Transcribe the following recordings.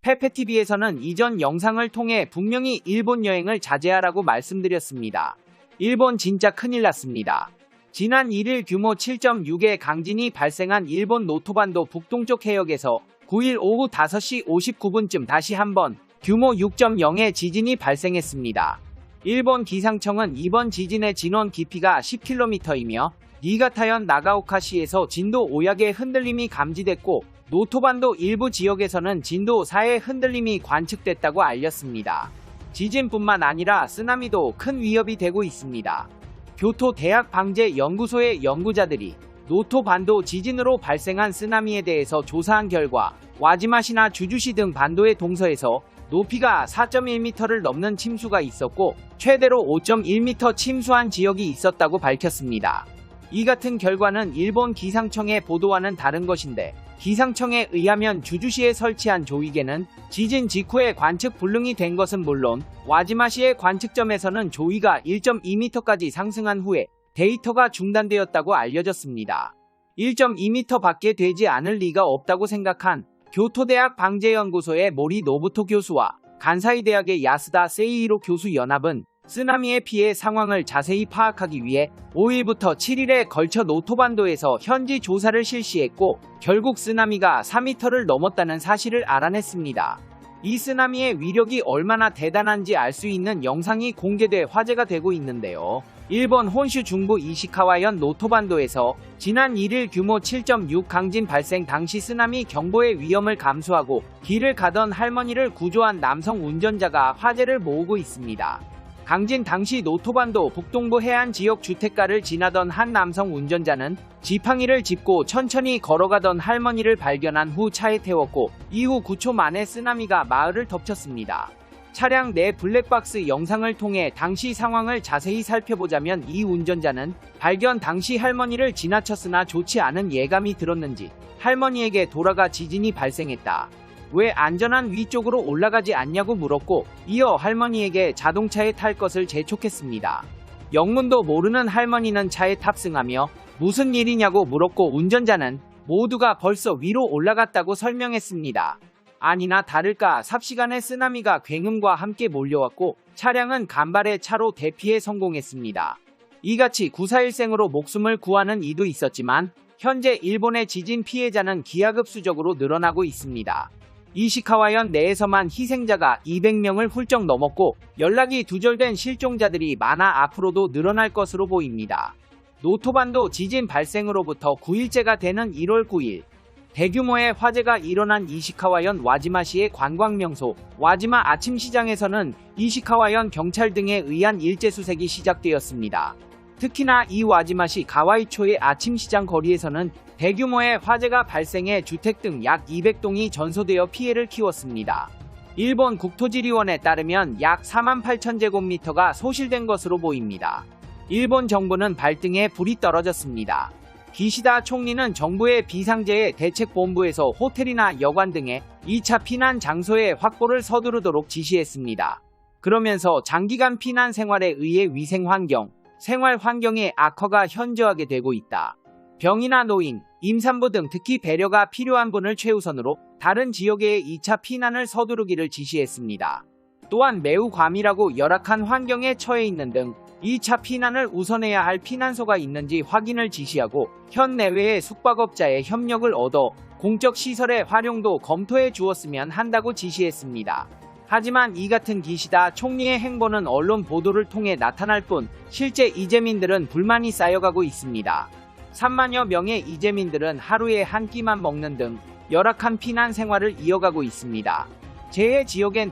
페페TV에서는 이전 영상을 통해 분명히 일본 여행을 자제하라고 말씀드렸습니다. 일본 진짜 큰일 났습니다. 지난 1일 규모 7.6의 강진이 발생한 일본 노토반도 북동쪽 해역에서 9일 오후 5시 59분쯤 다시 한번 규모 6.0의 지진이 발생했습니다. 일본 기상청은 이번 지진의 진원 깊이가 10km이며 니가타현 나가오카시에서 진도 5약의 흔들림이 감지됐고 노토반도 일부 지역에서는 진도 4의 흔들림이 관측됐다고 알렸습니다. 지진뿐만 아니라 쓰나미도 큰 위협이 되고 있습니다. 교토대학방재연구소의 연구자들이 노토반도 지진으로 발생한 쓰나미에 대해서 조사한 결과 와지마시나 주주시 등 반도의 동서에서 높이가 4.1m를 넘는 침수가 있었고 최대로 5.1m 침수한 지역이 있었다고 밝혔습니다. 이 같은 결과는 일본 기상청의 보도와는 다른 것인데 기상청에 의하면 주주시에 설치한 조위계는 지진 직후에 관측 불능이 된 것은 물론 와지마시의 관측점에서는 조위가 1.2m까지 상승한 후에 데이터가 중단되었다고 알려졌습니다. 1.2m 밖에 되지 않을 리가 없다고 생각한 교토대학 방재연구소의 모리 노부토 교수와 간사이 대학의 야스다 세이히로 교수 연합은 쓰나미의 피해 상황을 자세히 파악하기 위해 5일부터 7일에 걸쳐 노토반도에서 현지 조사를 실시했고 결국 쓰나미가 4m를 넘었다는 사실을 알아냈습니다. 이 쓰나미의 위력이 얼마나 대단한지 알 수 있는 영상이 공개돼 화제가 되고 있는데요. 일본 혼슈 중부 이시카와현 노토반도에서 지난 1일 규모 7.6 강진 발생 당시 쓰나미 경보의 위험을 감수하고 길을 가던 할머니를 구조한 남성 운전자가 화제를 모으고 있습니다. 강진 당시 노토반도 북동부 해안 지역 주택가를 지나던 한 남성 운전자는 지팡이를 짚고 천천히 걸어가던 할머니를 발견한 후 차에 태웠고 이후 9초 만에 쓰나미가 마을을 덮쳤습니다. 차량 내 블랙박스 영상을 통해 당시 상황을 자세히 살펴보자면 이 운전자는 발견 당시 할머니를 지나쳤으나 좋지 않은 예감이 들었는지 할머니에게 돌아가 지진이 발생했다. 왜 안전한 위쪽으로 올라가지 않냐고 물었고 이어 할머니에게 자동차에 탈 것을 재촉했습니다. 영문도 모르는 할머니는 차에 탑승하며 무슨 일이냐고 물었고 운전자는 모두가 벌써 위로 올라갔다고 설명했습니다. 아니나 다를까 삽시간에 쓰나미가 굉음과 함께 몰려왔고 차량은 간발의 차로 대피에 성공했습니다. 이같이 구사일생으로 목숨을 구하는 이도 있었지만 현재 일본의 지진 피해자는 기하급수적으로 늘어나고 있습니다. 이시카와현 내에서만 희생자가 200명을 훌쩍 넘었고 연락이 두절된 실종자들이 많아 앞으로도 늘어날 것으로 보입니다. 노토반도 지진 발생으로부터 9일째가 되는 1월 9일 대규모의 화재가 일어난 이시카와현 와지마시의 관광명소 와지마 아침시장에서는 이시카와현 경찰 등에 의한 일제수색이 시작되었습니다. 특히나 이 와지마시 가와이초의 아침시장 거리에서는 대규모의 화재가 발생해 주택 등 약 200동이 전소되어 피해를 키웠습니다. 일본 국토지리원에 따르면 약 48,000제곱미터가 소실된 것으로 보입니다. 일본 정부는 발등에 불이 떨어졌습니다. 기시다 총리는 정부의 비상재해 대책본부에서 호텔이나 여관 등의 2차 피난 장소의 확보를 서두르도록 지시했습니다. 그러면서 장기간 피난 생활에 의해 위생환경, 생활 환경의 악화가 현저하게 되고 있다. 병이나 노인, 임산부 등 특히 배려가 필요한 분을 최우선으로 다른 지역의 2차 피난을 서두르기를 지시했습니다. 또한 매우 과밀하고 열악한 환경에 처해 있는 등 2차 피난을 우선해야 할 피난소가 있는지 확인을 지시하고 현 내외의 숙박업자의 협력을 얻어 공적 시설의 활용도 검토해 주었으면 한다고 지시했습니다. 하지만 이 같은 기시다 총리의 행보는 언론 보도를 통해 나타날 뿐 실제 이재민들은 불만이 쌓여가고 있습니다. 3만여 명의 이재민들은 하루에 한 끼만 먹는 등 열악한 피난 생활을 이어가고 있습니다. 재해 지역엔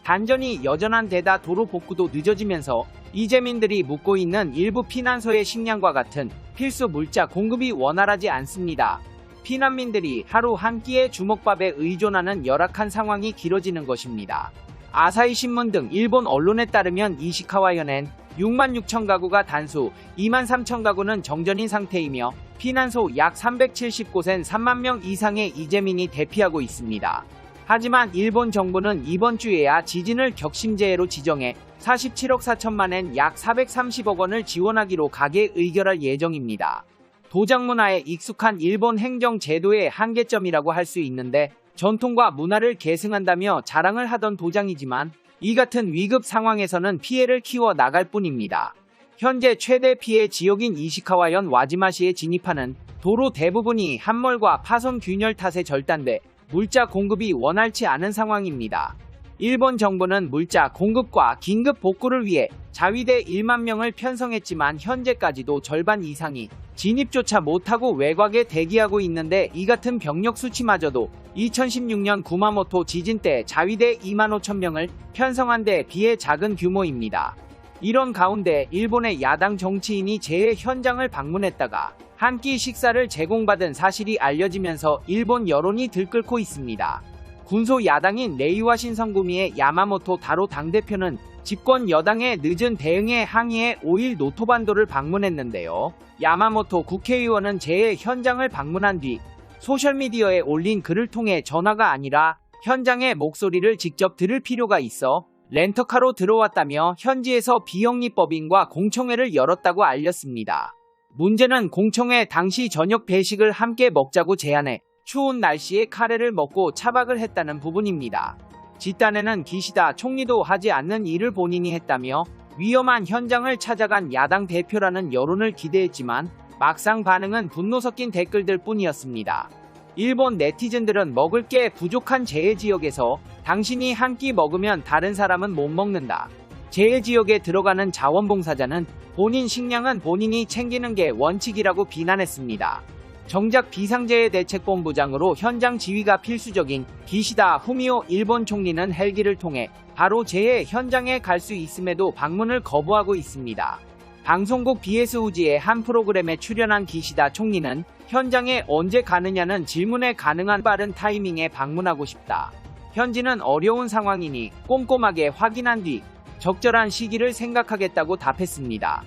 단전이 여전한 데다 도로 복구도 늦어지면서 이재민들이 묵고 있는 일부 피난소의 식량과 같은 필수 물자 공급이 원활하지 않습니다. 피난민들이 하루 한 끼의 주먹밥에 의존하는 열악한 상황이 길어지는 것입니다. 아사히 신문 등 일본 언론에 따르면 이시카와현엔 66,000가구가 단수, 23,000가구는 정전인 상태이며 피난소 약 370곳엔 3만 명 이상의 이재민이 대피하고 있습니다. 하지만 일본 정부는 이번 주에야 지진을 격심재해로 지정해 47억 4천만엔 약 430억 원을 지원하기로 가계 의결할 예정입니다. 도장 문화에 익숙한 일본 행정 제도의 한계점이라고 할 수 있는데 전통과 문화를 계승한다며 자랑을 하던 도장이지만 이 같은 위급 상황에서는 피해를 키워 나갈 뿐입니다. 현재 최대 피해 지역인 이시카와현 와지마시에 진입하는 도로 대부분이 함몰과 파손 균열 탓에 절단돼 물자 공급이 원활치 않은 상황입니다. 일본 정부는 물자 공급과 긴급 복구를 위해 자위대 1만 명을 편성했지만 현재까지도 절반 이상이 진입조차 못하고 외곽에 대기하고 있는데 이 같은 병력 수치마저도 2016년 구마모토 지진 때 자위대 2만 5천 명을 편성한 데 비해 작은 규모입니다. 이런 가운데 일본의 야당 정치인이 재해 현장을 방문했다가 한 끼 식사를 제공받은 사실이 알려지면서 일본 여론이 들끓고 있습니다. 군소 야당인 레이와 신성구미의 야마모토 다로 당대표는 집권 여당의 늦은 대응에 항의해 5일 노토반도를 방문했는데요. 야마모토 국회의원은 재해 현장을 방문한 뒤 소셜미디어에 올린 글을 통해 전화가 아니라 현장의 목소리를 직접 들을 필요가 있어 렌터카로 들어왔다며 현지에서 비영리법인과 공청회를 열었다고 알렸습니다. 문제는 공청회 당시 저녁 배식을 함께 먹자고 제안해 추운 날씨에 카레를 먹고 차박을 했다는 부분입니다. 집단에는 기시다 총리도 하지 않는 일을 본인이 했다며 위험한 현장을 찾아간 야당 대표라는 여론을 기대했지만 막상 반응은 분노 섞인 댓글들 뿐이었습니다. 일본 네티즌들은 먹을 게 부족한 재해 지역에서 당신이 한 끼 먹으면 다른 사람은 못 먹는다. 재해 지역에 들어가는 자원봉사자는 본인 식량은 본인이 챙기는 게 원칙이라고 비난했습니다. 정작 비상재해대책본부장으로 현장 지휘가 필수적인 기시다 후미오 일본 총리는 헬기를 통해 바로 재해 현장에 갈 수 있음에도 방문을 거부하고 있습니다. 방송국 BS 우지의 한 프로그램에 출연한 기시다 총리는 현장에 언제 가느냐는 질문에 가능한 빠른 타이밍에 방문하고 싶다. 현지는 어려운 상황이니 꼼꼼하게 확인한 뒤 적절한 시기를 생각하겠다고 답했습니다.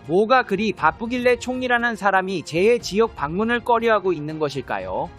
뭐가 그리 바쁘길래 총리라는 사람이 재해 지역 방문을 꺼려하고 있는 것일까요?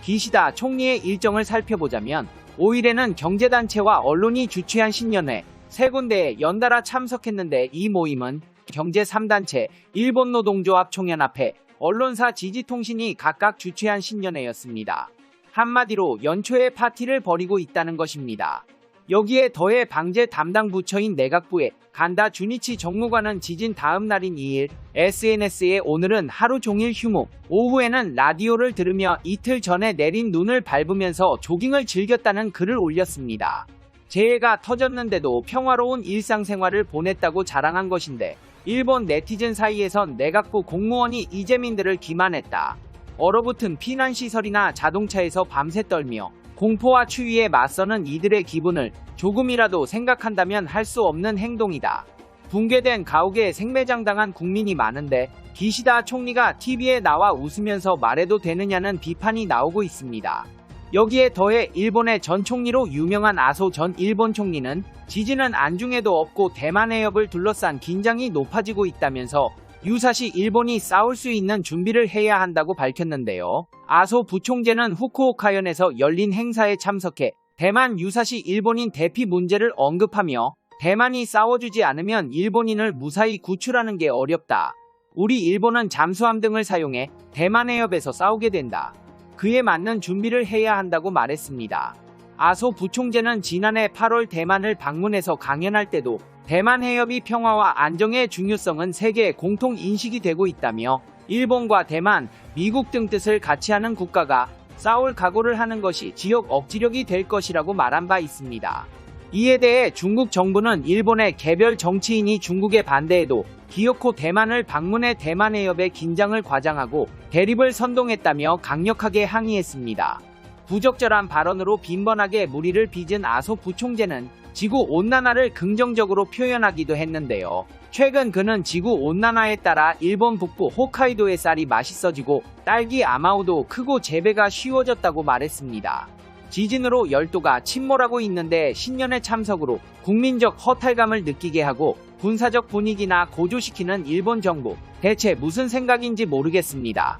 기시다 총리의 일정을 살펴보자면 5일에는 경제단체와 언론이 주최한 신년회 3군데에 연달아 참석했는데 이 모임은 경제 3단체, 일본노동조합 총연합회, 언론사 지지통신이 각각 주최한 신년회였습니다. 한마디로 연초에 파티를 벌이고 있다는 것입니다. 여기에 더해 방재 담당 부처인 내각부의 간다 주니치 정무관은 지진 다음 날인 2일 SNS에 오늘은 하루 종일 휴무, 오후에는 라디오를 들으며 이틀 전에 내린 눈을 밟으면서 조깅을 즐겼다는 글을 올렸습니다. 재해가 터졌는데도 평화로운 일상생활을 보냈다고 자랑한 것인데 일본 네티즌 사이에선 내각부 공무원이 이재민들을 기만했다. 얼어붙은 피난시설이나 자동차에서 밤새 떨며 공포와 추위에 맞서는 이들의 기분을 조금이라도 생각한다면 할 수 없는 행동이다. 붕괴된 가옥에 생매장당한 국민이 많은데 기시다 총리가 TV에 나와 웃으면서 말해도 되느냐는 비판이 나오고 있습니다. 여기에 더해 일본의 전 총리로 유명한 아소 전 일본 총리는 지진은 안중에도 없고 대만 해협을 둘러싼 긴장이 높아지고 있다면서 유사시 일본이 싸울 수 있는 준비를 해야 한다고 밝혔는데요. 아소 부총재는 후쿠오카현에서 열린 행사에 참석해 대만 유사시 일본인 대피 문제를 언급하며 대만이 싸워주지 않으면 일본인을 무사히 구출하는 게 어렵다. 우리 일본은 잠수함 등을 사용해 대만 해협에서 싸우게 된다. 그에 맞는 준비를 해야 한다고 말했습니다. 아소 부총재는 지난해 8월 대만을 방문해서 강연할 때도 대만 해협이 평화와 안정의 중요성은 세계의 공통 인식이 되고 있다며 일본과 대만, 미국 등 뜻을 같이 하는 국가가 싸울 각오를 하는 것이 지역 억지력이 될 것이라고 말한 바 있습니다. 이에 대해 중국 정부는 일본의 개별 정치인이 중국에 반대해도 기어코 대만을 방문해 대만 해협의 긴장을 과장하고 대립을 선동했다며 강력하게 항의했습니다. 부적절한 발언으로 빈번하게 물의를 빚은 아소 부총재는 지구온난화를 긍정적으로 표현하기도 했는데요. 최근 그는 지구온난화에 따라 일본 북부 홋카이도의 쌀이 맛있어지고 딸기 아마오도 크고 재배가 쉬워졌다고 말했습니다. 지진으로 열도가 침몰하고 있는데 신년회 참석으로 국민적 허탈감을 느끼게 하고 군사적 분위기나 고조시키는 일본 정부, 대체 무슨 생각인지 모르겠습니다.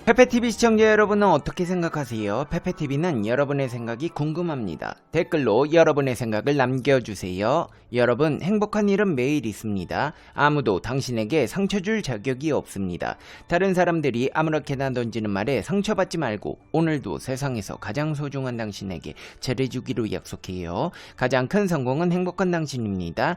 페페TV 시청자 여러분은 어떻게 생각하세요? 페페TV는 여러분의 생각이 궁금합니다. 댓글로 여러분의 생각을 남겨주세요. 여러분, 행복한 일은 매일 있습니다. 아무도 당신에게 상처 줄 자격이 없습니다. 다른 사람들이 아무렇게나 던지는 말에 상처받지 말고 오늘도 세상에서 가장 소중한 당신에게 잘해주기로 약속해요. 가장 큰 성공은 행복한 당신입니다.